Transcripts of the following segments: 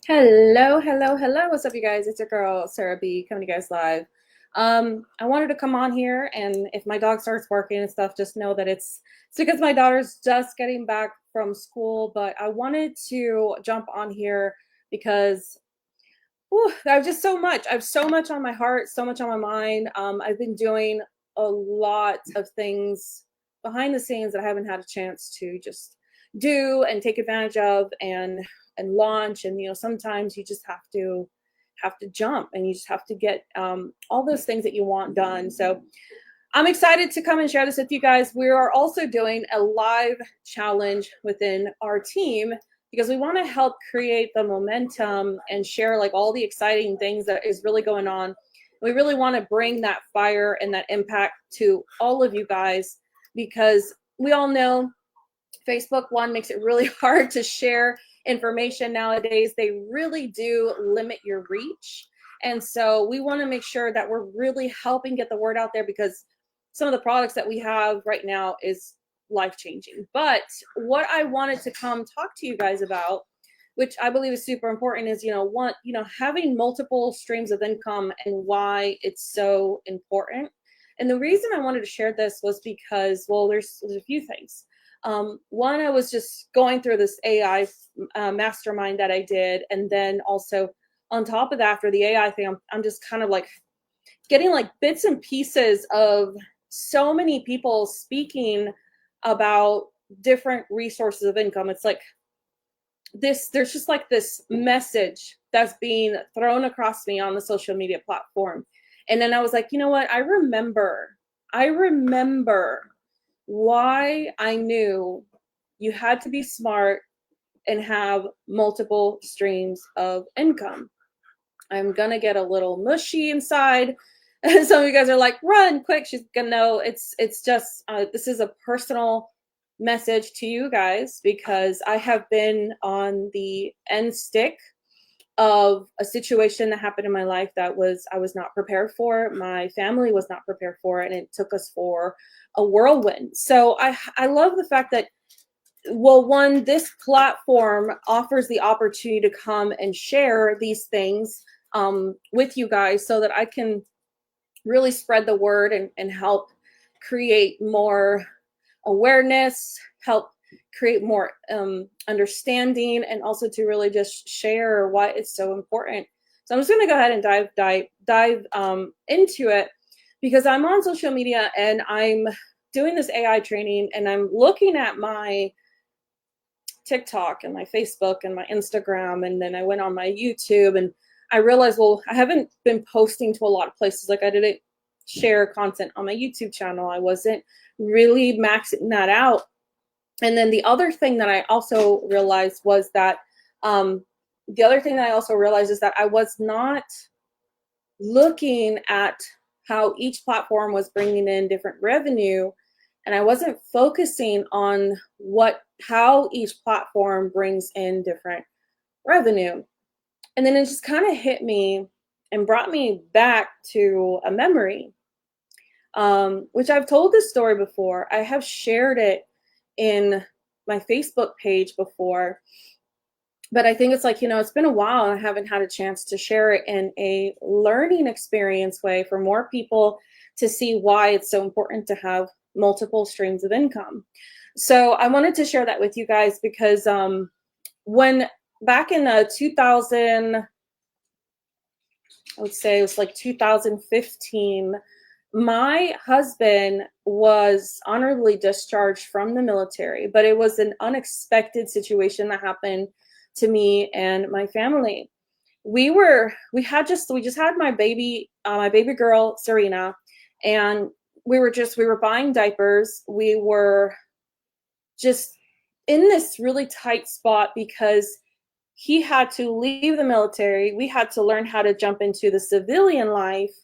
Hello, hello, hello. What's up, you guys? It's your girl, Sarah B, coming to you guys live. I wanted to come on here, and if my dog starts barking and stuff, just know that it's because my daughter's just getting back from school. But I wanted to jump on here because I have just so much. I have so much on my heart, so much on my mind. I've been doing a lot of things behind the scenes that I haven't had a chance to just do and take advantage of and launch. And sometimes you just have to jump and you just have to get all those things that you want done. So I'm excited to come and share this with you guys. We are also doing a live challenge within our team because we want to help create the momentum and share like all the exciting things that is really going on. We really want to bring that fire and that impact to all of you guys because we all know Facebook, one, makes it really hard to share information nowadays. They really do limit your reach. And so we want to make sure that we're really helping get the word out there because some of the products that we have right now is life changing. But what I wanted to come talk to you guys about, which I believe is super important, is having multiple streams of income and why it's so important. And the reason I wanted to share this was because, well, there's a few things. One, I was just going through this AI mastermind that I did, and then also on top of that, after the AI thing, I'm just kind of like getting like bits and pieces of so many people speaking about different resources of income. It's like there's just like this message that's being thrown across me on the social media platform. And then I was like, you know what? I remember why I knew you had to be smart and have multiple streams of income. I'm gonna get a little mushy inside. And some of you guys are like, run quick. She's gonna know it's just this is a personal message to you guys because I have been on the end stick of a situation that happened in my life that I was not prepared for. My family was not prepared for, and it took us for a whirlwind. So I love the fact that, well, one, this platform offers the opportunity to come and share these things with you guys so that I can really spread the word and help create more awareness, help create more understanding, and also to really just share why it's so important. So I'm just going to go ahead and dive into it because I'm on social media and I'm doing this AI training and I'm looking at my TikTok and my Facebook and my Instagram, and then I went on my YouTube and I realized, well, I haven't been posting to a lot of places. Like I didn't share content on my YouTube channel. I wasn't really maxing that out. And then the other thing that I also realized was that is that I was not looking at how each platform was bringing in different revenue, and I wasn't focusing on how each platform brings in different revenue. And then it just kind of hit me and brought me back to a memory, which I've told this story before. I have shared it in my Facebook page before, but I think it's like, it's been a while and I haven't had a chance to share it in a learning experience way for more people to see why it's so important to have multiple streams of income. So I wanted to share that with you guys because when back in 2000, I would say it was like 2015, my husband was honorably discharged from the military, but it was an unexpected situation that happened to me and my family. We just had my baby girl Serena, and we were buying diapers. We were just in this really tight spot because he had to leave the military. We had to learn how to jump into the civilian life.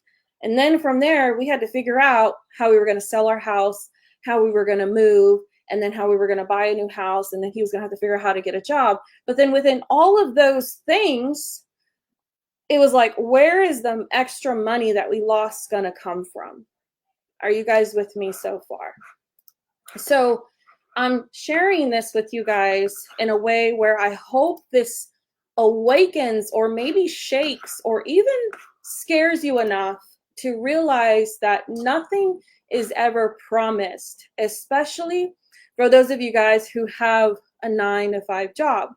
And then from there, we had to figure out how we were going to sell our house, how we were going to move, and then how we were going to buy a new house. And then he was going to have to figure out how to get a job. But then within all of those things, it was like, where is the extra money that we lost going to come from? Are you guys with me so far? So I'm sharing this with you guys in a way where I hope this awakens or maybe shakes or even scares you enough to realize that nothing is ever promised, especially for those of you guys who have a 9 to 5 job.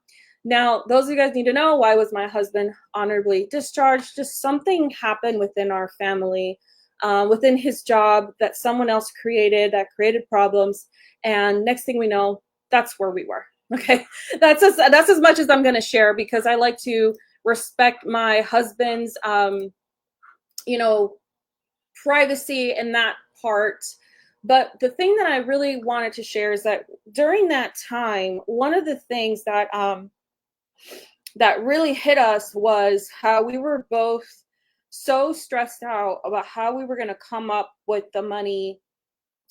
Now, those of you guys need to know, why was my husband honorably discharged? Just something happened within our family, within his job, that someone else created, that created problems. And next thing we know, that's where we were. Okay, that's as much as I'm going to share, because I like to respect my husband's, you know, privacy in that part. But the thing that I really wanted to share is that during that time, one of the things that that really hit us was how we were both so stressed out about how we were going to come up with the money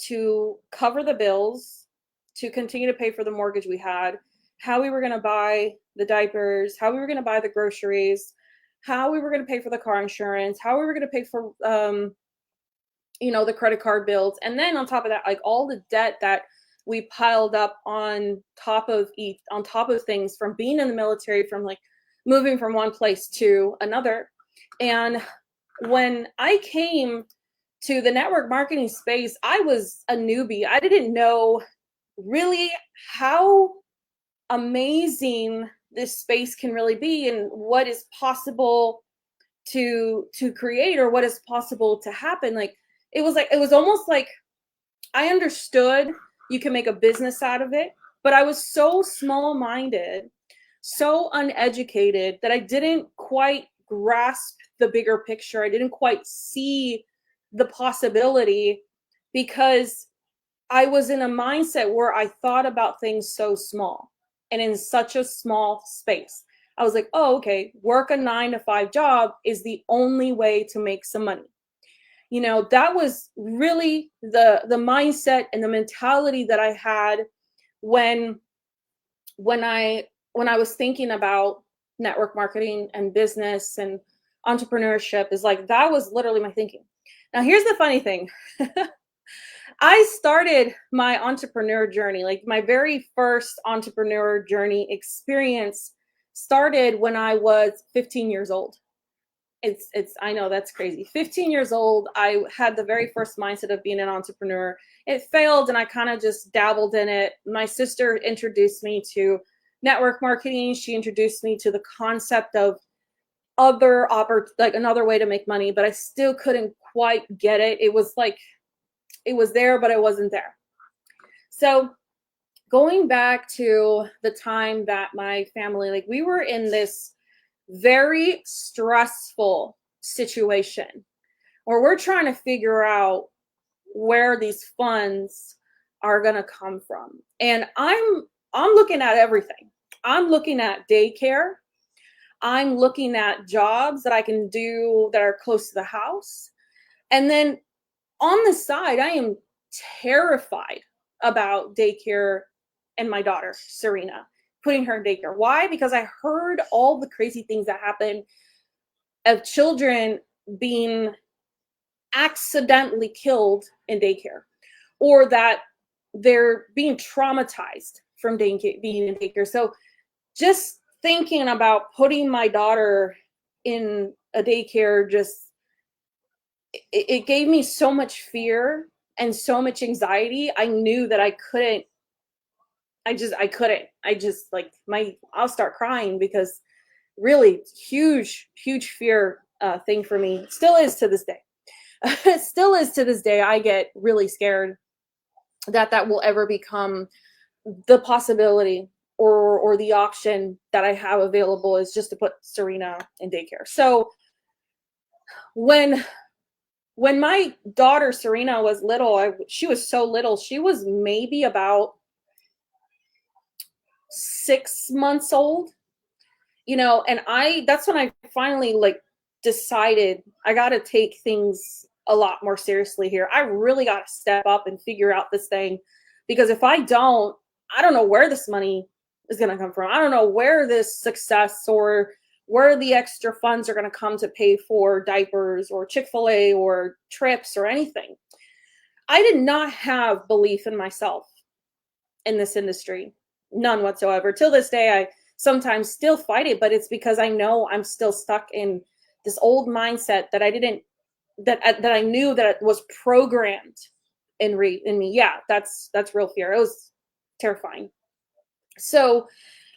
to cover the bills, to continue to pay for the mortgage we had, how we were going to buy the diapers, how we were going to buy the groceries, how we were going to pay for the car insurance, how we were going to pay for you know, the credit card bills. And then on top of that, like all the debt that we piled up on top of things from being in the military, from like moving from one place to another. And when I came to the network marketing space, I was a newbie. I didn't know really how amazing this space can really be and what is possible to create, or what is possible to happen. Like it was almost like I understood you can make a business out of it, but I was so small-minded, so uneducated, that I didn't quite grasp the bigger picture. I didn't quite see the possibility, because I was in a mindset where I thought about things so small and in such a small space. I was like, oh, okay, work a 9 to 5 job is the only way to make some money. You know, that was really the mindset and the mentality that I had when I was thinking about network marketing and business and entrepreneurship. Is like, that was literally my thinking. Now, here's the funny thing. I started my entrepreneur journey, like my very first entrepreneur journey experience started when I was 15 years old. I know that's crazy. 15 years old, I had the very first mindset of being an entrepreneur. It failed and I kind of just dabbled in it. My sister introduced me to network marketing. She introduced me to the concept of like another way to make money, but I still couldn't quite get it. It was like, it was there, but it wasn't there. So going back to the time that my family, like we were in this very stressful situation where we're trying to figure out where these funds are going to come from. And I'm looking at everything. I'm looking at daycare. I'm looking at jobs that I can do that are close to the house. And then on the side, I am terrified about daycare and my daughter, Serena, putting her in daycare. Why? Because I heard all the crazy things that happen of children being accidentally killed in daycare, or that they're being traumatized from being in daycare. So just thinking about putting my daughter in a daycare, just it gave me so much fear and so much anxiety. I knew that I couldn't. I'll start crying, because really huge fear thing for me. Still is to this day. It still is to this day. I get really scared that will ever become the possibility or the option that I have available, is just to put Serena in daycare. So when my daughter Serena was little, she was so little. She was maybe about 6 months old, you know, and that's when I finally like decided I got to take things a lot more seriously here. I really got to step up and figure out this thing, because if I don't know where this money is going to come from. I don't know where this success or where the extra funds are going to come to pay for diapers or Chick-fil-A or trips or anything. I did not have belief in myself in this industry. None whatsoever. Till this day, I sometimes still fight it, but it's because I know I'm still stuck in this old mindset that I knew that it was programmed in me. Yeah, that's real fear. It was terrifying. So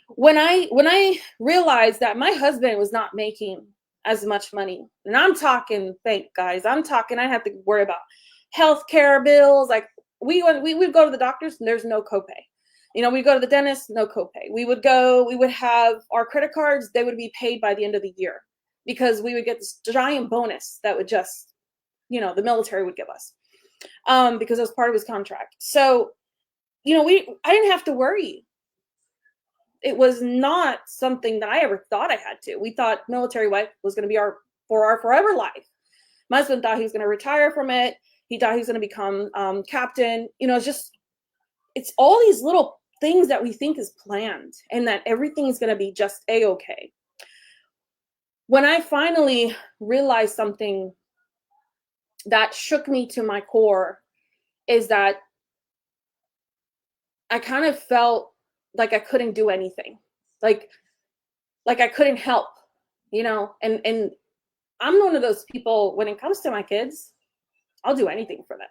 when I realized that my husband was not making as much money, and I'm talking, I'm talking, I have to worry about healthcare bills. Like we would go to the doctors and there's no copay. We go to the dentist, no copay. We would have our credit cards, they would be paid by the end of the year because we would get this giant bonus that would just, the military would give us, because it was part of his contract. So, I didn't have to worry. It was not something that I ever thought I had to. We thought military life was going to be our forever life. My husband thought he was going to retire from it. He thought he was going to become captain. It's all these little things that we think is planned and that everything is going to be just a-okay. When I finally realized something that shook me to my core is that I kind of felt like I couldn't do anything. Like I couldn't help, and I'm one of those people, when it comes to my kids, I'll do anything for them.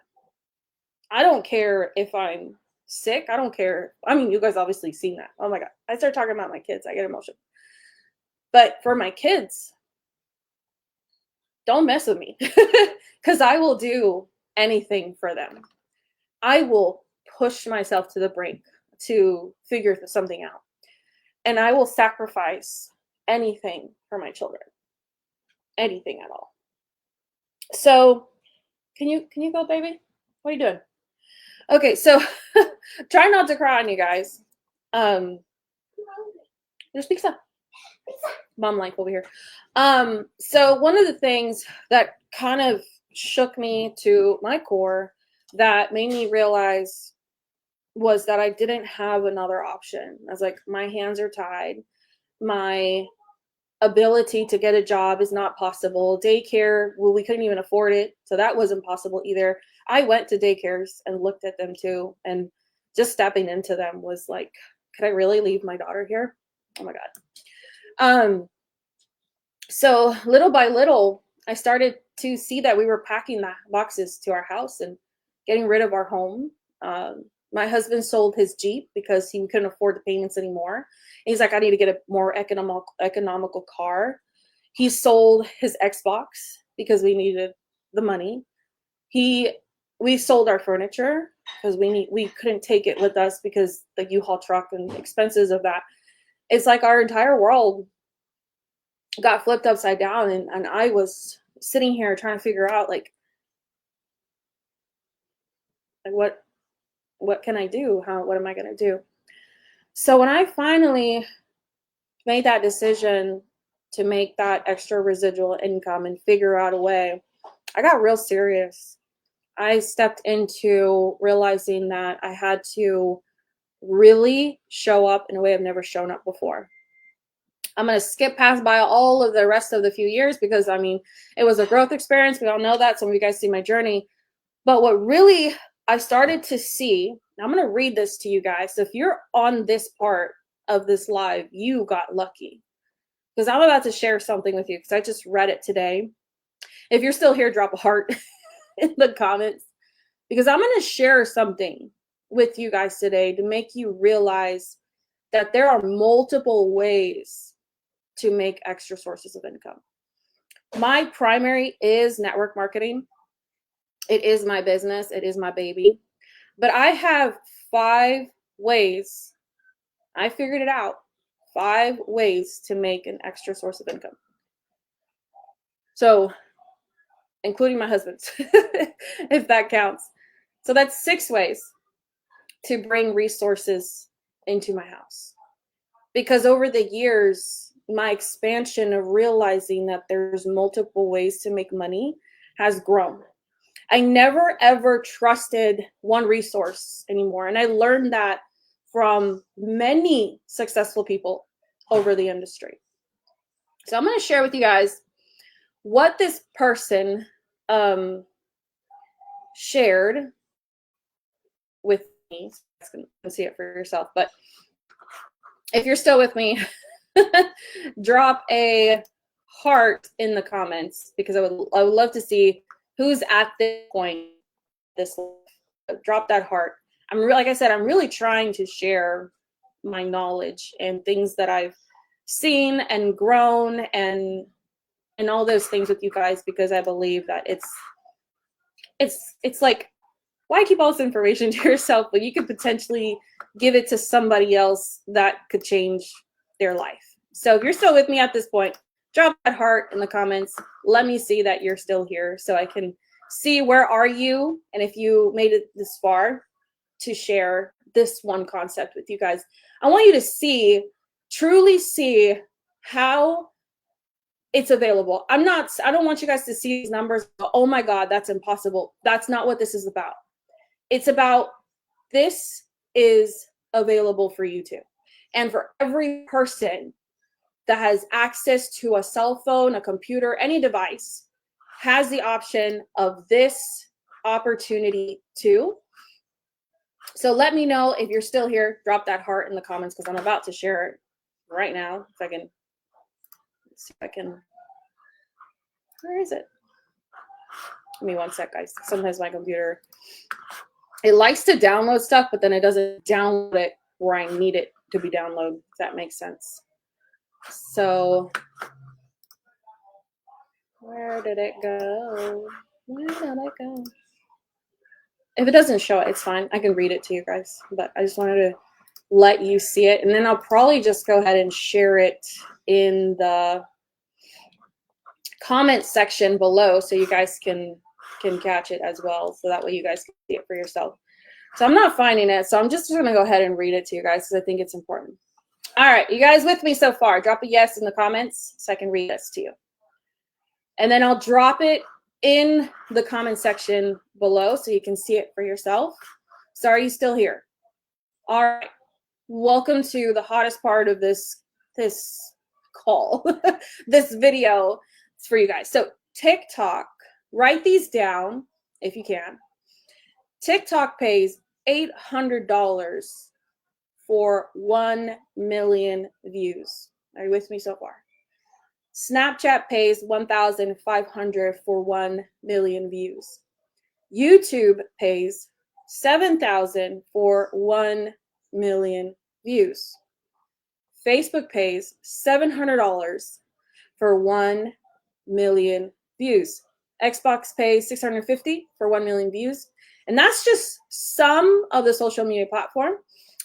I don't care if I'm sick. I don't care. I mean, you guys obviously seen that. Oh my God. I start talking about my kids, I get emotional. But for my kids, don't mess with me because I will do anything for them. I will push myself to the brink to figure something out. And I will sacrifice anything for my children. Anything at all. So can you go, baby? What are you doing? Okay, so try not to cry on you guys. Just pizza. Mom life over here. So one of the things that kind of shook me to my core, that made me realize, was that I didn't have another option. I was like, my hands are tied. My ability to get a job is not possible. Daycare, well, we couldn't even afford it, so that wasn't possible either. I went to daycares and looked at them too, and just stepping into them was like, could I really leave my daughter here? Oh my God. So little by little, I started to see that we were packing the boxes to our house and getting rid of our home. My husband sold his Jeep because he couldn't afford the payments anymore. And he's like, I need to get a more economical car. He sold his Xbox because we needed the money. We sold our furniture because we couldn't take it with us because the U-Haul truck and expenses of that. It's like our entire world got flipped upside down, and I was sitting here trying to figure out like what can I do? What am I going to do? So when I finally made that decision to make that extra residual income and figure out a way, I got real serious. I stepped into realizing that I had to really show up in a way I've never shown up before. I'm going to skip past by all of the rest of the few years because, I mean, it was a growth experience. We all know that. Some of you guys see my journey. But what really I started to see, I'm going to read this to you guys. So if you're on this part of this live, you got lucky. Because I'm about to share something with you because I just read it today. If you're still here, drop a heart in the comments. Because I'm going to share something with you guys today to make you realize that there are multiple ways to make extra sources of income. My primary is network marketing. It is my business. It is my baby. But I have 5 ways. I figured it out. 5 ways to make an extra source of income. So, including my husband's, if that counts. So that's 6 ways to bring resources into my house. Because over the years, my expansion of realizing that there's multiple ways to make money has grown. I never ever trusted one resource anymore. And I learned that from many successful people over the industry. So I'm going to share with you guys what this person shared with me. You can see it for yourself. But if you're still with me, drop a heart in the comments, because I would love to see who's at this point. This drop that heart. Like I said, I'm really trying to share my knowledge and things that I've seen and grown and all those things with you guys, because I believe that it's like, why keep all this information to yourself when you could potentially give it to somebody else that could change their life? So if you're still with me at this point, drop that heart in the comments. Let me see that you're still here so I can see where are you, and if you made it this far to share this one concept with you guys. I want you to see, truly see how it's available. I don't want you guys to see these numbers. Oh my God, that's impossible. That's not what this is about. It's about, this is available for you too. And for every person that has access to a cell phone, a computer, any device, has the option of this opportunity too. So let me know if you're still here. Drop that heart in the comments, because I'm about to share it right now. If I can, let's see if I can, where is it? Give me one sec, guys. Sometimes my computer, it likes to download stuff, but then it doesn't download it where I need it to be downloaded, if that makes sense. So where did it go? Where did it go? If it doesn't show it, it's fine. I can read it to you guys, but I just wanted to let you see it. And then I'll probably just go ahead and share it in the comment section below so you guys can catch it as well. So that way you guys can see it for yourself. So I'm not finding it, so I'm just going to go ahead and read it to you guys because I think it's important. All right, you guys with me so far? Drop a yes in the comments so I can read this to you. And then I'll drop it in the comment section below so you can see it for yourself. So are you still here? All right. Welcome to the hottest part of this call, this video. It's for you guys. So TikTok, write these down if you can. TikTok pays $800 for 1 million views. Are you with me so far? Snapchat pays $1,500 for 1 million views. YouTube pays $7,000 for 1 million views. Facebook pays $700 for 1 million views. Xbox pays $650 for 1 million views. And that's just some of the social media platform.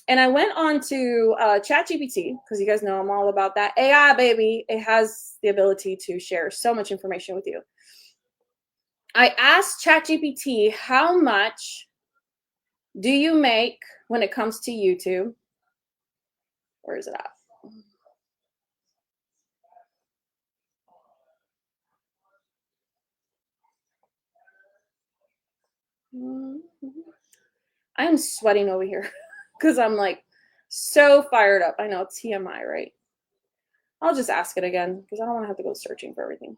And I went on to ChatGPT, because you guys know I'm all about that. AI, baby. It has the ability to share so much information with you. I asked ChatGPT, how much do you make when it comes to YouTube? Where is it at? I'm sweating over here because I'm like so fired up. I know it's TMI, right? I'll just ask it again because I don't want to have to go searching for everything.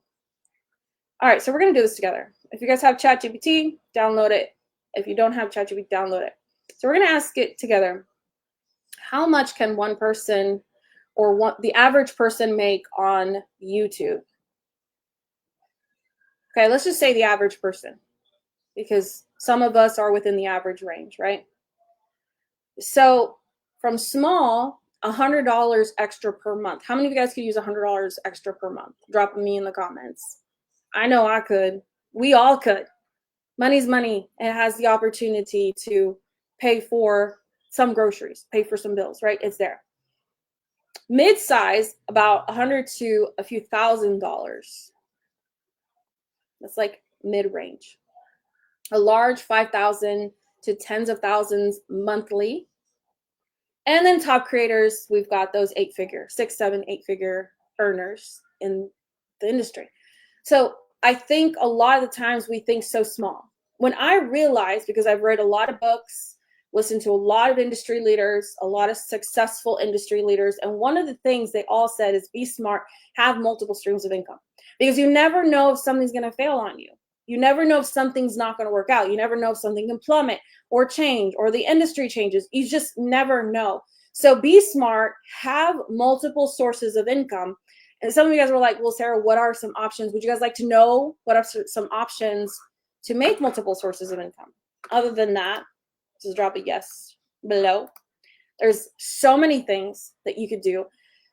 All right, so we're going to do this together. If you guys have ChatGPT, download it. If you don't have ChatGPT, download it. So we're going to ask it together. How much can one person or the average person make on YouTube? Okay, let's just say the average person, because some of us are within the average range, right? So from small, $100 extra per month. How many of you guys could use $100 extra per month? Drop me in the comments. I know I could. We all could. Money's money. It has the opportunity to pay for some groceries, pay for some bills, right? It's there. Mid-size, about $100 to a few $1,000s. That's like mid-range. A large, $5,000 to tens of thousands monthly. And then top creators, we've got those 8-figure, 6, 7, 8-figure earners in the industry. So I think a lot of the times we think so small. When I realized, because I've read a lot of books, listened to a lot of industry leaders, a lot of successful industry leaders, and one of the things they all said is be smart, have multiple streams of income. Because you never know if something's going to fail on you. You never know if something's not going to work out. You never know if something can plummet or change or the industry changes. You just never know. So be smart, have multiple sources of income. And some of you guys were like, well, Sarah, what are some options? Would you guys like to know what are some options to make multiple sources of income? Other than that, just drop a yes below. There's so many things that you could do.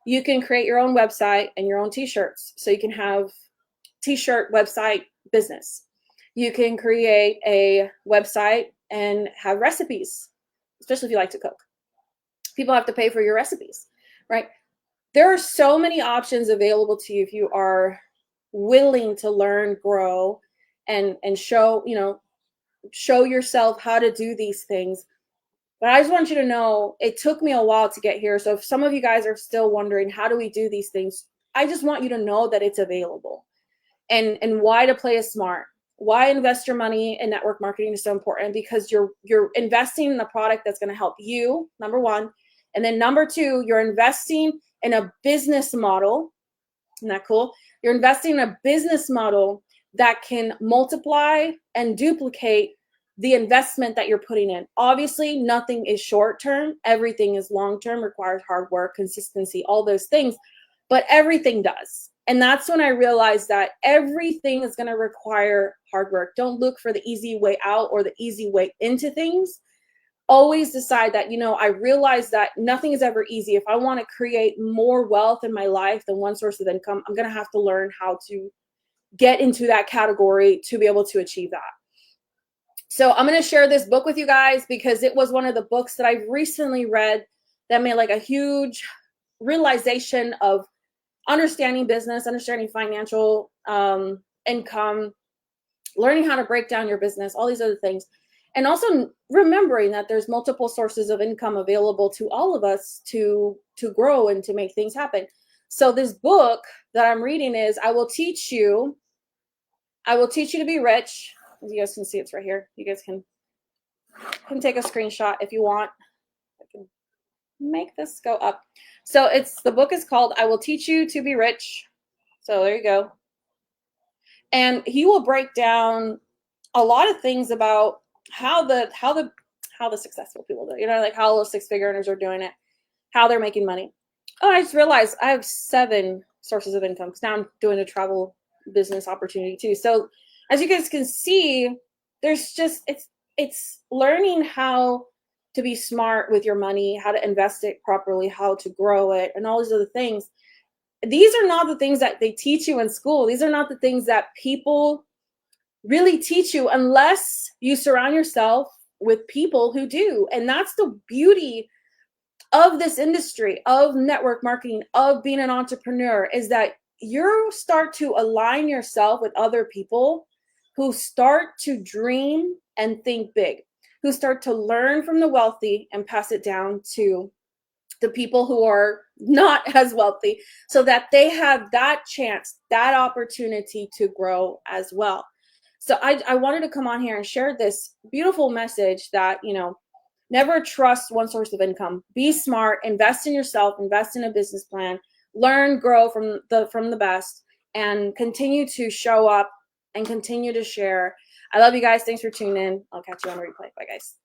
You can create your own website and your own t-shirts. So you can have t-shirt website business. You can create a website and have recipes, especially if you like to cook. People have to pay for your recipes, right? There are so many options available to you if you are willing to learn, grow, and show, show yourself how to do these things. But I just want you to know it took me a while to get here. So if some of you guys are still wondering, how do we do these things? I just want you to know that it's available, and why to play it smart. Why invest your money in network marketing is so important, because you're investing in a product that's going to help you, number one. And then number two, you're investing in a business model. Isn't that cool? You're investing in a business model that can multiply and duplicate the investment that you're putting in. Obviously, nothing is short term. Everything is long term, requires hard work, consistency, all those things, but everything does. And that's when I realized that everything is going to require hard work. Don't look for the easy way out or the easy way into things. Always decide that, I realize that nothing is ever easy. If I want to create more wealth in my life than one source of income, I'm going to have to learn how to get into that category to be able to achieve that. So I'm going to share this book with you guys because it was one of the books that I've recently read that made like a huge realization of understanding business, understanding financial income, learning how to break down your business, all these other things. And also remembering that there's multiple sources of income available to all of us to grow and to make things happen. So this book that I'm reading is I Will Teach You to Be Rich. As you guys can see, it's right here. You guys can take a screenshot if you want. I can make this go up. So the book is called I Will Teach You to Be Rich. So there you go. And he will break down a lot of things about how the successful people do it, like how those six-figure earners are doing it, how they're making money. Oh, I just realized I have 7 sources of income because now I'm doing a travel business opportunity too. So as you guys can see, there's just it's learning how to be smart with your money, how to invest it properly, how to grow it, and all these other things. These are not the things that they teach you in school. These are not the things that people really teach you unless you surround yourself with people who do. And that's the beauty of this industry, of network marketing, of being an entrepreneur, is that you start to align yourself with other people who start to dream and think big, who start to learn from the wealthy and pass it down to the people who are not as wealthy, so that they have that chance, that opportunity to grow as well. So I wanted to come on here and share this beautiful message that, never trust one source of income. Be smart, invest in yourself, invest in a business plan, learn, grow from the best, and continue to show up and continue to share. I love you guys. Thanks for tuning in. I'll catch you on the replay. Bye, guys.